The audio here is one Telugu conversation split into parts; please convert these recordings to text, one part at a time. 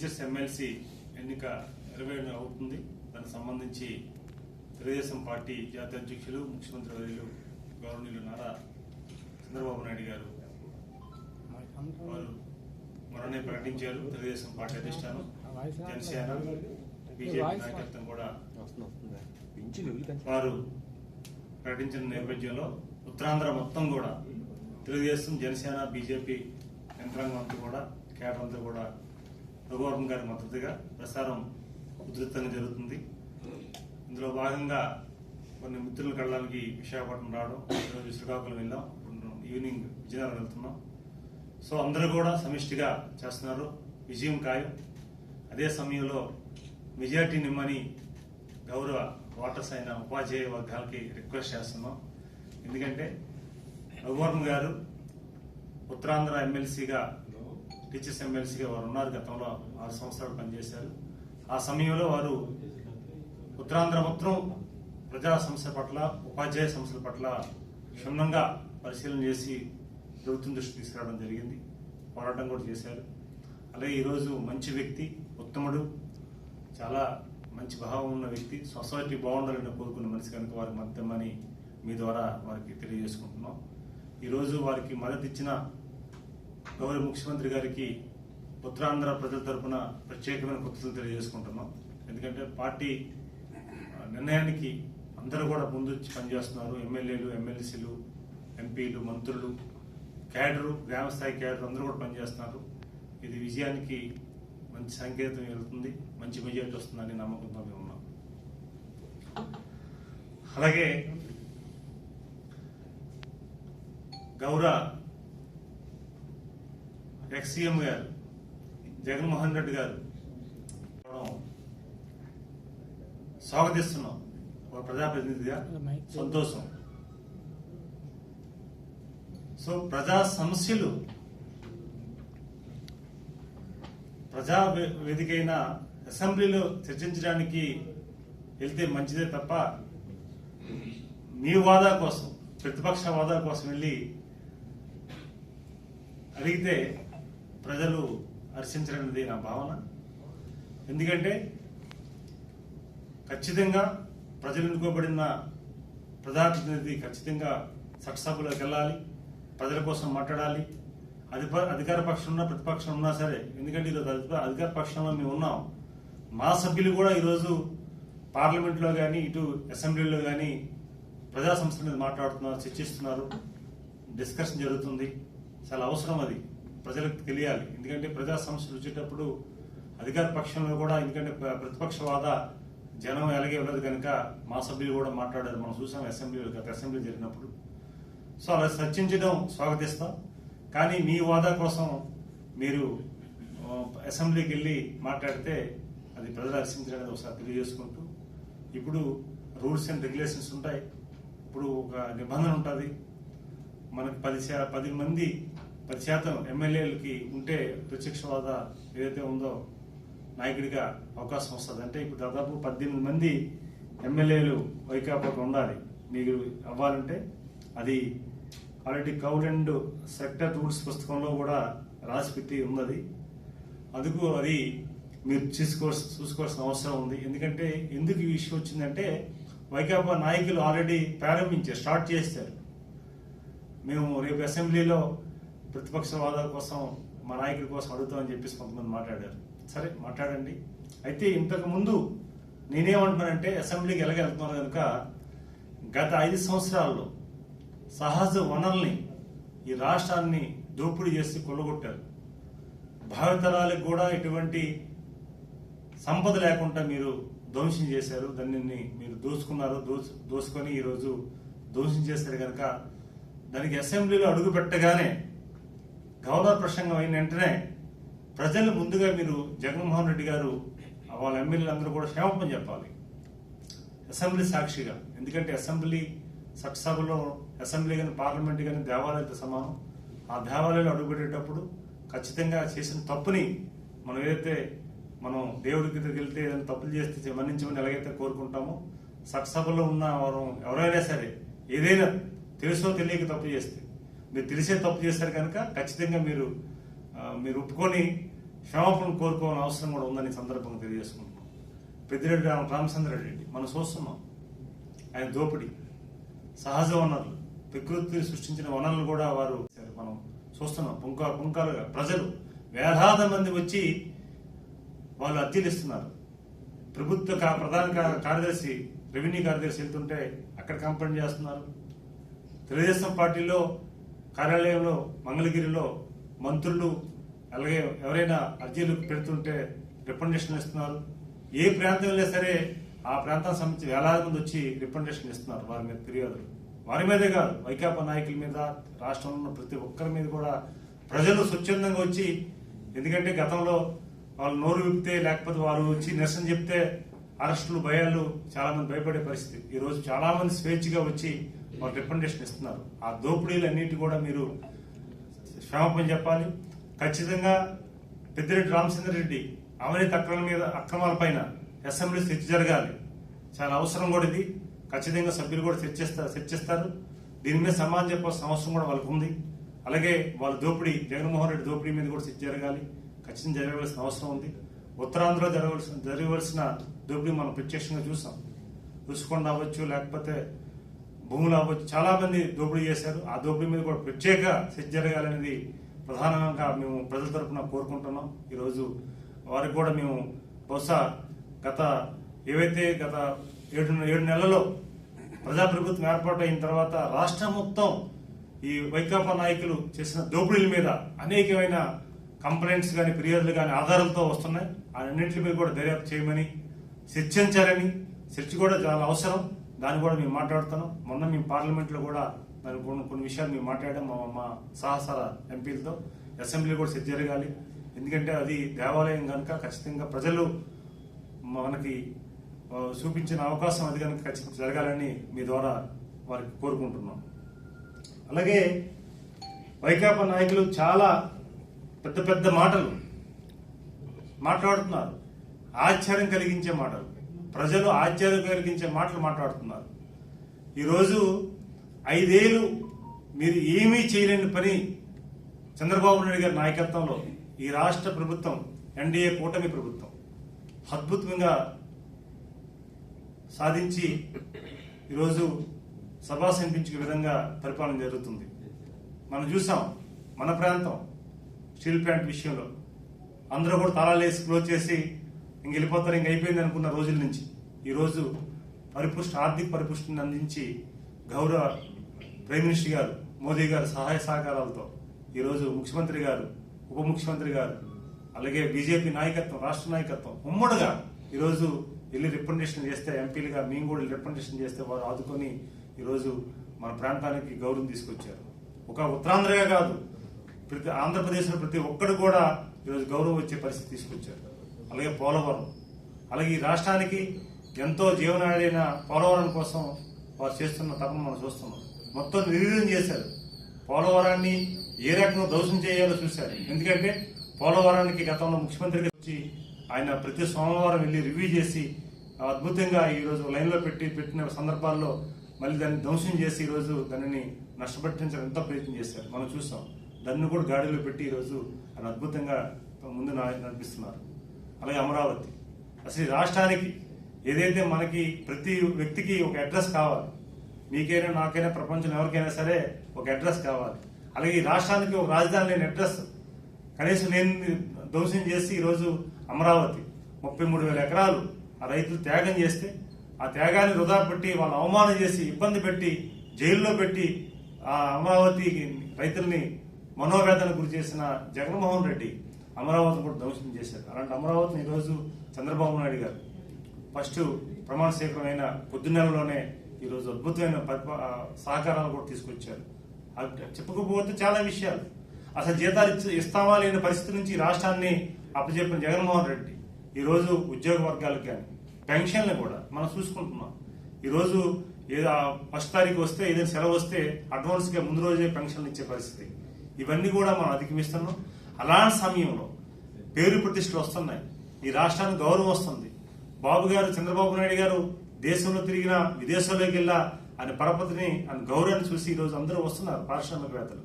టీచర్స్ ఎమ్మెల్సీ ఎన్నిక 27 అవుతుంది. దానికి సంబంధించి తెలుగుదేశం పార్టీ జాతీయ అధ్యక్షులు ముఖ్యమంత్రి వర్యులు గవర్నీయులు నారా చంద్రబాబు నాయుడు గారు వారు మొన్ననే ప్రకటించారు. తెలుగుదేశం పార్టీ అధిష్టానం, జనసేన, బీజేపీ నాయకత్వం కూడా వారు ప్రకటించిన నేపథ్యంలో ఉత్తరాంధ్ర మొత్తం కూడా తెలుగుదేశం, జనసేన, బీజేపీ యంత్రాంగం అంతా కూడా, కేడర్ అంతా కూడా రఘువరన్ గారి మద్దతుగా ప్రసారం ఉధృతంగా జరుగుతుంది. ఇందులో భాగంగా కొన్ని మిత్రుల కళ్ళకి విశాఖపట్నం రావడం, ఈరోజు శ్రీకాకుళం వెళ్ళాం, ఈవినింగ్ విజయనగరం వెళ్తున్నాం. సో అందరూ కూడా సమిష్టిగా చేస్తున్నారు. విజయం ఖాయం. అదే సమయంలో మెజార్టీ నిమ్మని గౌరవ ఓటర్స్ అయిన ఉపాధ్యాయ వర్గాలకి రిక్వెస్ట్ చేస్తున్నాం. ఎందుకంటే రఘువరన్ గారు ఉత్తరాంధ్ర ఎమ్మెల్సీగా, టీచర్స్ ఎమ్మెల్సీగా వారు ఉన్నారు. గతంలో 6 సంవత్సరాలు పనిచేశారు. ఆ సమయంలో వారు ఉత్తరాంధ్ర మొత్తం ప్రజా సమస్యల పట్ల, ఉపాధ్యాయ సమస్యల పట్ల క్షుణ్ణంగా పరిశీలన చేసి ప్రభుత్వం దృష్టి తీసుకురావడం జరిగింది. పోరాటం కూడా చేశారు. అలాగే ఈరోజు మంచి వ్యక్తి, ఉత్తముడు, చాలా మంచి భావం ఉన్న వ్యక్తి, సొసైటీ బాగుండాలని కోరుకున్న మనిషి కనుక వారికి మద్దతని మీ ద్వారా వారికి తెలియజేసుకుంటున్నాం. ఈరోజు వారికి మద్దతు ఇచ్చిన గౌరవ ముఖ్యమంత్రి గారికి ఉత్తరాంధ్ర ప్రజల తరఫున ప్రత్యేకమైన కృతజ్ఞతలు తెలియజేసుకుంటున్నాం. ఎందుకంటే పార్టీ నిర్ణయానికి అందరూ కూడా ముందు పనిచేస్తున్నారు. ఎమ్మెల్యేలు, ఎమ్మెల్సీలు, ఎంపీలు, మంత్రులు, క్యాడరు, గ్రామ స్థాయి క్యాడరు అందరూ కూడా పనిచేస్తున్నారు. ఇది విజయానికి మంచి సంకేతం వెళ్తుంది, మంచి మెజార్టీ వస్తుందని నమ్మకంతో మేము ఉన్నాం. అలాగే గౌరవ ఎక్స్-సీఎం గారు జగన్మోహన్ రెడ్డి గారు స్వాగతిస్తున్నాం. ఒక ప్రజాప్రతినిధిగా సంతోషం. సో ప్రజా సమస్యలు ప్రజా వేదికైన అసెంబ్లీలో చర్చించడానికి వెళ్తే మంచిదే తప్ప మీ వాదా కోసం, ప్రతిపక్ష వాదా కోసం వెళ్ళి అడిగితే ప్రజలు హర్షించరనేది నా భావన. ఎందుకంటే ఖచ్చితంగా ప్రజలు ఎన్నుకోబడిన ప్రజాప్రతినిధి ఖచ్చితంగా చట్టసభలోకి వెళ్ళాలి, ప్రజల కోసం మాట్లాడాలి. అధికార పక్షం ఉన్నా, ప్రతిపక్షం ఉన్నా సరే. ఎందుకంటే ఈరోజు అధికార పక్షంలో మేము ఉన్నాం. మా సభ్యులు కూడా ఈరోజు పార్లమెంట్లో కానీ, ఇటు అసెంబ్లీలో కానీ ప్రజా సంస్థల మీద మాట్లాడుతున్నారు, చర్చిస్తున్నారు, డిస్కషన్ జరుగుతుంది. చాలా అవసరం అది, ప్రజలకు తెలియాలి. ఎందుకంటే ప్రజా సమస్యలు వచ్చేటప్పుడు అధికార పక్షంలో కూడా, ఎందుకంటే ప్రతిపక్ష వాద జనం ఎలాగే ఉండదు కనుక మా సభ్యులు కూడా మాట్లాడారు. మనం చూసాం అసెంబ్లీలో, గత అసెంబ్లీ జరిగినప్పుడు. సో అలా చర్చించడం స్వాగతిస్తాం. కానీ మీ వాదా కోసం మీరు అసెంబ్లీకి వెళ్ళి మాట్లాడితే అది ప్రజలు హర్షించడానికి ఒకసారి తెలియజేసుకుంటూ, ఇప్పుడు రూల్స్ అండ్ రెగ్యులేషన్స్ ఉంటాయి. ఇప్పుడు ఒక నిబంధన ఉంటుంది. మనకి 10% ఎమ్మెల్యేలకి ఉంటే ప్రత్యక్ష వాదా ఏదైతే ఉందో నాయకుడిగా అవకాశం వస్తుంది. అంటే ఇప్పుడు దాదాపు 18 మంది ఎమ్మెల్యేలు వైకాపాకు ఉండాలి మీరు అవ్వాలంటే. అది ఆల్రెడీ కౌల్ అండ్ సెక్టర్ రూల్స్ పుస్తకంలో కూడా రాసిపెట్టి ఉన్నది. అందుకు అది మీరు చూసుకోవాల్సిన అవసరం ఉంది. ఎందుకంటే ఎందుకు ఈ విషయం వచ్చిందంటే వైకాపా నాయకులు ఆల్రెడీ స్టార్ట్ చేస్తారు. మేము రేపు అసెంబ్లీలో ప్రతిపక్ష వాదాల కోసం మా నాయకుడి కోసం అడుగుతామని చెప్పేసి కొంతమంది మాట్లాడారు. సరే మాట్లాడండి. అయితే ఇంతకు ముందు నేనేమంటున్నానంటే అసెంబ్లీకి ఎలాగెళ్తున్నారు కనుక గత 5 సంవత్సరాల్లో సహజ వనరుల్ని ఈ రాష్ట్రాన్ని దోపిడీ చేసి కొల్లగొట్టారు. భావితరాలకు కూడా ఎటువంటి సంపద లేకుండా మీరు ధ్వంసం చేశారు. దాన్ని మీరు దోసుకొని ఈరోజు ధ్వంసం చేశారు కనుక దానికి అసెంబ్లీలో అడుగు పెట్టగానే గవర్నర్ ప్రసంగం అయిన వెంటనే ప్రజలు ముందుగా మీరు జగన్మోహన్ రెడ్డి గారు వాళ్ళ ఎమ్మెల్యేలు అందరూ కూడా క్షమాపణ చెప్పాలి అసెంబ్లీ సాక్షిగా. ఎందుకంటే అసెంబ్లీ చట్టసభలో, అసెంబ్లీ కానీ పార్లమెంట్ కానీ దేవాలయాలతో సమానం. ఆ దేవాలయాలు అడుగుపెట్టేటప్పుడు ఖచ్చితంగా చేసిన తప్పుని మనం దేవుడికి దగ్గరికి వెళ్తే ఏదైనా తప్పులు చేస్తే మన్నించమని ఎలాగైతే కోరుకుంటామో, చట్టసభలో ఉన్న వారు ఎవరైనా సరే ఏదైనా తెలుసో తెలియక తప్పు చేస్తే, మీరు తెలిసే తప్పు చేస్తారు కనుక ఖచ్చితంగా మీరు ఒప్పుకొని క్షమాపణ కోరుకోవాలని అవసరం కూడా ఉందని సందర్భంగా తెలియజేసుకుంటున్నాం. పెద్దిరెడ్డి రామచంద్ర రెడ్డి మనం చూస్తున్నాం, ఆయన దోపిడీ, సహజ వనరులు, ప్రకృతి సృష్టించిన వనరులు కూడా వారు మనం చూస్తున్నాం. పుంకాలుగా ప్రజలు వేలాది మంది వచ్చి వాళ్ళు అద్దెలు ఇస్తున్నారు. ప్రభుత్వ ప్రధాన కార్యదర్శి, రెవెన్యూ కార్యదర్శి వెళ్తుంటే అక్కడ కంప్లైంట్ చేస్తున్నారు. తెలుగుదేశం పార్టీలో కార్యాలయంలో మంగళగిరిలో మంత్రులు అలాగే ఎవరైనా అర్జీలు పెడుతుంటే రిప్రజెంటేషన్ ఇస్తున్నారు. ఏ ప్రాంతం వెళ్ళినా సరే ఆ ప్రాంతానికి సంబంధించి వేలాది మంది వచ్చి రిప్రజెంటేషన్ ఇస్తున్నారు. వారి మీద ఫిర్యాదులు, వారి మీదే కాదు వైకాపా నాయకుల మీద, రాష్ట్రంలో ఉన్న ప్రతి ఒక్కరి మీద కూడా ప్రజలు స్వచ్ఛందంగా వచ్చి, ఎందుకంటే గతంలో వాళ్ళు నోరు విప్పితే లేకపోతే వారు వచ్చి నిరసన చెప్తే అరెస్టులు, భయాలు, చాలా మంది భయపడే పరిస్థితి. ఈ రోజు చాలా మంది స్వేచ్ఛగా వచ్చి వాళ్ళు రిప్రజెంటేషన్ ఇస్తున్నారు. ఆ దోపిడీలు అన్నిటి కూడా మీరు క్షమాపణ చెప్పాలి. ఖచ్చితంగా పెద్దిరెడ్డి రామచంద్ర రెడ్డి అవినీతి అక్రమాల పైన అసెంబ్లీ చర్చ జరగాలి. చాలా అవసరం కూడా ఇది. ఖచ్చితంగా సభ్యులు కూడా చర్చిస్తారు. దీని మీద సమాధానం చెప్పాల్సిన అవసరం కూడా వాళ్ళకు ఉంది. అలాగే వాళ్ళ దోపిడీ, జగన్మోహన్ రెడ్డి దోపిడీ మీద కూడా చర్చ జరగాలి. ఖచ్చితంగా జరగవలసిన అవసరం ఉంది. ఉత్తరాంధ్రలో జరగవలసిన దోపిడీ మనం ప్రత్యక్షంగా చూసాం. రుషికొండ అవ్వచ్చు, లేకపోతే భూములు అవ్వచ్చు, చాలా మంది దోపిడీ చేశారు. ఆ దోపిడీ మీద కూడా ప్రత్యేక చర్చ జరగాలనేది ప్రధానంగా మేము ప్రజల తరఫున కోరుకుంటున్నాం. ఈరోజు వారికి కూడా మేము బహుశా గత 7 నెలల్లో ప్రజాప్రభుత్వం ఏర్పాటు అయిన తర్వాత రాష్ట్రం మొత్తం ఈ వైకాపా నాయకులు చేసిన దోపిడీల మీద అనేకమైన కంప్లైంట్స్ కానీ, ఫిర్యాదులు కానీ ఆధారాలతో వస్తున్నాయి. అన్నింటి మీద కూడా దర్యాప్తు చేయమని, చర్చించాలని, చర్చ కూడా చాలా అవసరం. దాన్ని కూడా మేము మాట్లాడుతున్నాం. మొన్న మేము పార్లమెంట్లో కూడా దాని కొన్ని విషయాలు మేము మాట్లాడాం మా సహసార ఎంపీలతో. అసెంబ్లీ కూడా చర్చ జరగాలి. ఎందుకంటే అది దేవాలయం కనుక ఖచ్చితంగా ప్రజలు మనకి చూపించిన అవకాశం అది కనుక ఖచ్చితంగా జరగాలని మీ ద్వారా వారికి కోరుకుంటున్నాం. అలాగే వైకాపా నాయకులు చాలా పెద్ద పెద్ద మాటలు మాట్లాడుతున్నారు. ఆశ్చర్యం కలిగించే మాటలు, ప్రజలు ఆశ్చర్యం కలిగించే మాటలు మాట్లాడుతున్నారు. ఈరోజు 5 ఏళ్ళు మీరు ఏమీ చేయలేని పని చంద్రబాబు నాయుడు గారి నాయకత్వంలో ఈ రాష్ట్ర ప్రభుత్వం, ఎన్డీఏ కూటమి ప్రభుత్వం అద్భుతంగా సాధించి ఈరోజు సభాసంపించే విధంగా పరిపాలన జరుగుతుంది. మనం చూసాం మన ప్రాంతం స్టీల్ ప్లాంట్ విషయంలో అందరూ కూడా తాళాలు వేసి క్లోజ్ చేసి ఇంక వెళ్ళిపోతారు, ఇంక అయిపోయింది అనుకున్న రోజుల నుంచి ఈరోజు ఆర్థిక పరిపుష్టిని అందించి గౌరవ ప్రైమ్ మినిస్టర్ గారు మోదీ గారు సహాయ సహకారాలతో ఈరోజు ముఖ్యమంత్రి గారు, ఉప ముఖ్యమంత్రి గారు, అలాగే బీజేపీ నాయకత్వం, రాష్ట్ర నాయకత్వం ఉమ్మడిగా ఈరోజు వెళ్ళి రిప్రజెంటేషన్ చేస్తే, ఎంపీలుగా మేము కూడా రిప్రజెంటేషన్ చేస్తే వారు ఆదుకొని ఈరోజు మన ప్రాంతానికి గౌరవం తీసుకొచ్చారు. ఒక ఉత్తరాంధ్రగా కాదు, ప్రతి ఆంధ్రప్రదేశ్లో ప్రతి ఒక్కరు కూడా ఈరోజు గౌరవం వచ్చే పరిస్థితి తీసుకొచ్చారు. అలాగే పోలవరం, అలాగే ఈ రాష్ట్రానికి ఎంతో జీవనాడైన పోలవరం కోసం వారు చేస్తున్న తపన మనం చూస్తున్నాం. మొత్తం నిర్వీర్యం చేశారు. పోలవరాన్ని ఏ రకంగా ధ్వంసం చేయాలో చూశారు. ఎందుకంటే పోలవరానికి గతంలో ముఖ్యమంత్రి వచ్చి ఆయన ప్రతి సోమవారం వెళ్ళి రివ్యూ చేసి అద్భుతంగా ఈరోజు లైన్లో పెట్టిన సందర్భాల్లో మళ్ళీ దాన్ని ధ్వంసం చేసి ఈరోజు దానిని నష్టపట్టించడం ఎంతో ప్రయత్నం చేశారు. మనం చూసాం. దాన్ని కూడా గాడిలో పెట్టి ఈరోజు ఆయన అద్భుతంగా ముందు నడిపిస్తున్నారు. అలాగే అమరావతి, అసలు ఈ రాష్ట్రానికి ఏదైతే మనకి ప్రతి వ్యక్తికి ఒక అడ్రస్ కావాలి, మీకైనా నాకైనా ప్రపంచంలో ఎవరికైనా సరే ఒక అడ్రస్ కావాలి. అలాగే ఈ రాష్ట్రానికి ఒక రాజధాని లేని అడ్రస్ కనీసం నేను ధ్వంసం చేసి ఈరోజు అమరావతి 33,000 ఎకరాలు ఆ రైతులు త్యాగం చేస్తే ఆ త్యాగాన్ని వృధా పెట్టి వాళ్ళు అవమానం చేసి ఇబ్బంది పెట్టి జైల్లో పెట్టి ఆ అమరావతి రైతుల్ని మనోవేదన గురి చేసిన జగన్మోహన్ రెడ్డి అమరావతిని కూడా ధ్వంసం చేశారు. అలాంటి అమరావతిని ఈరోజు చంద్రబాబు నాయుడు గారు ఫస్ట్ ప్రమాణ స్వీకారమైన కొద్ది నెలలోనే ఈరోజు అద్భుతమైన సహకారాలు కూడా తీసుకొచ్చారు. చెప్పుకోకపోతే చాలా విషయాలు, అసలు జీతాలు ఇస్తామా లేని పరిస్థితి నుంచి రాష్ట్రాన్ని అప్పచెప్పిన జగన్మోహన్ రెడ్డి ఈరోజు ఉద్యోగ వర్గాలకు కానీ పెన్షన్లు కూడా మనం చూసుకుంటున్నాం. ఈరోజు ఏదో 1 తారీఖు వస్తే ఏదైనా సెలవు వస్తే అడ్వాన్స్గా ముందు రోజే పెన్షన్లు ఇచ్చే పరిస్థితి, ఇవన్నీ కూడా మనం అధిగమిస్తున్నాం. అలాంటి సమయంలో పేరు ప్రతిష్టలు వస్తున్నాయి, ఈ రాష్ట్రానికి గౌరవం వస్తుంది. బాబు గారు, చంద్రబాబు నాయుడు గారు దేశంలో తిరిగినా విదేశాల్లోకి వెళ్ళా ఆయన పరపతిని, ఆయన గౌరవాన్ని చూసి ఈరోజు అందరూ వస్తున్నారు, పారిశ్రామికవేత్తలు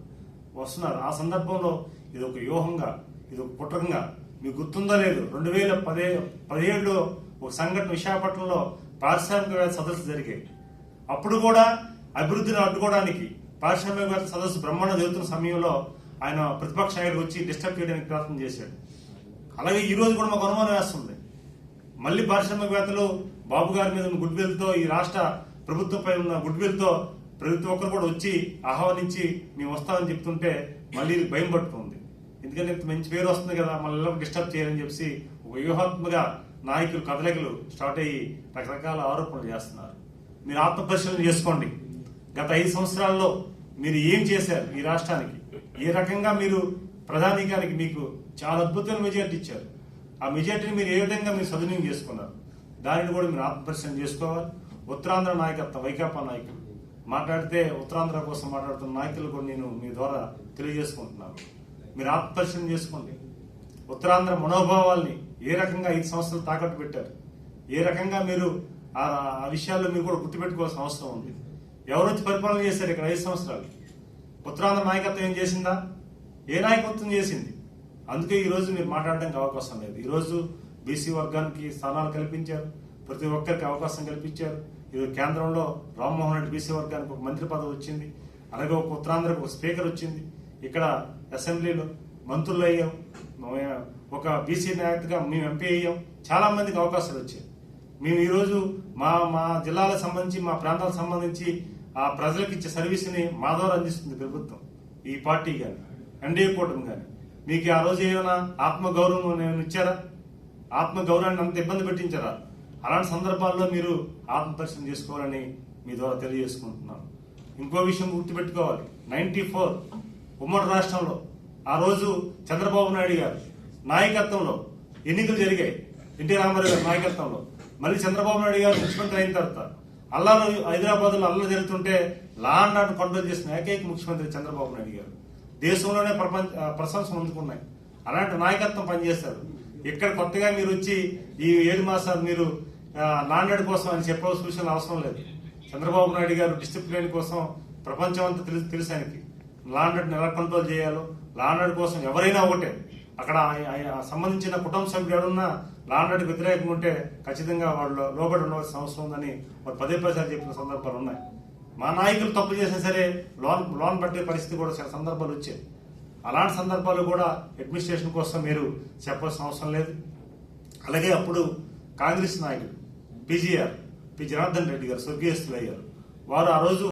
వస్తున్నారు. ఆ సందర్భంలో ఇది ఒక వ్యూహంగా, ఇది ఒక పుట్టకంగా మీకు గుర్తుందో లేదు 2017లో ఒక సంఘటన విశాఖపట్నంలో పారిశ్రామికవేత్త సదస్సు జరిగాయి. అప్పుడు కూడా అభివృద్ధిని అడ్డుకోవడానికి పారిశ్రామికవేత్త సదస్సు బ్రహ్మాండ జరుగుతున్న సమయంలో ఆయన ప్రతిపక్ష నాయకుడు వచ్చి డిస్టర్బ్ చేయడానికి ప్రయత్నం చేశాడు. అలాగే ఈ రోజు కూడా మాకు అనుమానం వేస్తుంది. మళ్ళీ పారిశ్రామికవేత్తలు బాబు గారి మీద ఉన్న గుడ్ విల్ తో, ఈ రాష్ట్ర ప్రభుత్వంపై ఉన్న గుడ్ విల్ తో ప్రతి ఒక్కరు కూడా వచ్చి ఆహ్వానించి మేము వస్తామని చెప్తుంటే మళ్ళీ భయం పట్టుకుంది. ఎందుకంటే ఇంత మంచి పేరు వస్తుంది కదా, మళ్ళీ డిస్టర్బ్ చేయాలని చెప్పి ఒక వ్యూహాత్మక నాయకులు కదలికలు స్టార్ట్ అయ్యి రకరకాల ఆరోపణలు చేస్తున్నారు. మీరు ఆత్మపరిశీలన చేసుకోండి. గత 5 సంవత్సరాల్లో మీరు ఏం చేశారు ఈ రాష్ట్రానికి, ఏ రకంగా మీరు ప్రధానికానికి మీకు చాలా అద్భుతమైన మెజార్టీ ఇచ్చారు. ఆ మెజార్టీని మీరు ఏ విధంగా మీరు సద్వినియోగం చేసుకున్నారు, దానిని కూడా మీరు ఆత్మపరిశీలన చేసుకోవాలి. ఉత్తరాంధ్ర నాయకత్వం, వైకాపా నాయకులు మాట్లాడితే ఉత్తరాంధ్ర కోసం మాట్లాడుతున్న నాయకులు కూడా నేను మీ ద్వారా తెలియజేసుకుంటున్నాను. మీరు ఆత్మపరిశీలన చేసుకోండి. ఉత్తరాంధ్ర మనోభావాల్ని ఏ రకంగా 5 సంవత్సరాలు తాకట్టు పెట్టారు, ఏ రకంగా మీరు ఆ విషయాల్లో మీరు కూడా గుర్తుపెట్టుకోవాల్సిన అవసరం ఉంది. ఎవరు వచ్చి పరిపాలన చేశారు ఇక్కడ 5 సంవత్సరాలు? ఉత్తరాంధ్ర నాయకత్వం ఏం చేసిందా? ఏ నాయకత్వం చేసింది? అందుకే ఈ రోజు మీరు మాట్లాడడానికి అవకాశం లేదు. ఈ రోజు బీసీ వర్గానికి స్థానాలు కల్పించారు, ప్రతి ఒక్కరికి అవకాశం కల్పించారు. ఈరోజు కేంద్రంలో రామ్మోహన్ రెడ్డి బీసీ వర్గానికి ఒక మంత్రి పదవి వచ్చింది, అలాగే ఒక ఉత్తరాంధ్రకు ఒక స్పీకర్ వచ్చింది. ఇక్కడ అసెంబ్లీలో మంత్రులు అయ్యాం, ఒక బీసీ నాయకుడిగా మేము ఎంపీ అయ్యాం. చాలా మందికి అవకాశాలు వచ్చాయి. మేము ఈరోజు మా జిల్లాలకు సంబంధించి, మా ప్రాంతాలకు సంబంధించి ఆ ప్రజలకు ఇచ్చే సర్వీస్ని మా ద్వారా అందిస్తుంది ప్రభుత్వం, ఈ పార్టీ కానీ ఎన్డీఏ కూటమి కానీ. మీకు ఆ రోజు ఏమైనా ఆత్మగౌరవం నేను ఇచ్చారా? ఆత్మగౌరవాన్ని అంత ఇబ్బంది పెట్టించారా? అలాంటి సందర్భాల్లో మీరు ఆత్మపరిశీలన చేసుకోవాలని మీ ద్వారా తెలియజేసుకుంటున్నాను. ఇంకో విషయం గుర్తుపెట్టుకోవాలి, 94 ఉమ్మడి రాష్ట్రంలో ఆ రోజు చంద్రబాబు నాయుడు గారు నాయకత్వంలో ఎన్నికలు జరిగాయి. ఎన్టీ రామారావు గారి నాయకత్వంలో. మళ్ళీ చంద్రబాబు నాయుడు గారు ముఖ్యమంత్రి అయిన తర్వాత హైదరాబాద్ లో అల్లలు జరుగుతుంటే లా అండ్ ఆర్డర్ కంట్రోల్ చేసిన ఏకైక ముఖ్యమంత్రి చంద్రబాబు నాయుడు గారు. దేశంలోనే ప్రశంసలు అందుకున్నాయి. అలాంటి నాయకత్వం పనిచేస్తారు. ఇక్కడ కొత్తగా మీరు వచ్చి ఈ 7 మాసాలు మీరు లా అండ్ ఆర్డర్ కోసం అని చెప్పవలసిన అవసరం లేదు. చంద్రబాబు నాయుడు గారు డిసిప్లిన్ కోసం ప్రపంచం అంతా తెలుసు ఆయనకి. లా అండ్ ఆర్డర్ ఎలా కంట్రోల్ చేయాలో, లా అండ్ ఆర్డర్ కోసం ఎవరైనా ఒకటే, అక్కడ సంబంధించిన కుటుంబ సభ్యులు ఎవరున్నా లా అండ్ ఆర్డర్కి వ్యతిరేకంగా ఉంటే ఖచ్చితంగా వాళ్ళు లోబడి ఉండవలసిన అవసరం ఉందని వాళ్ళు 10 చెప్పిన సందర్భాలు ఉన్నాయి. మా నాయకులు తప్పు చేసినా సరే లోన్ పట్టే పరిస్థితి కూడా చాలా సందర్భాలు వచ్చాయి. అలాంటి సందర్భాలు కూడా అడ్మినిస్ట్రేషన్ కోసం మీరు చెప్పాల్సిన అవసరం లేదు. అలాగే అప్పుడు కాంగ్రెస్ నాయకుడు పి జనార్దన్ రెడ్డి గారు స్వర్గీయస్తులు అయ్యారు. వారు ఆ రోజు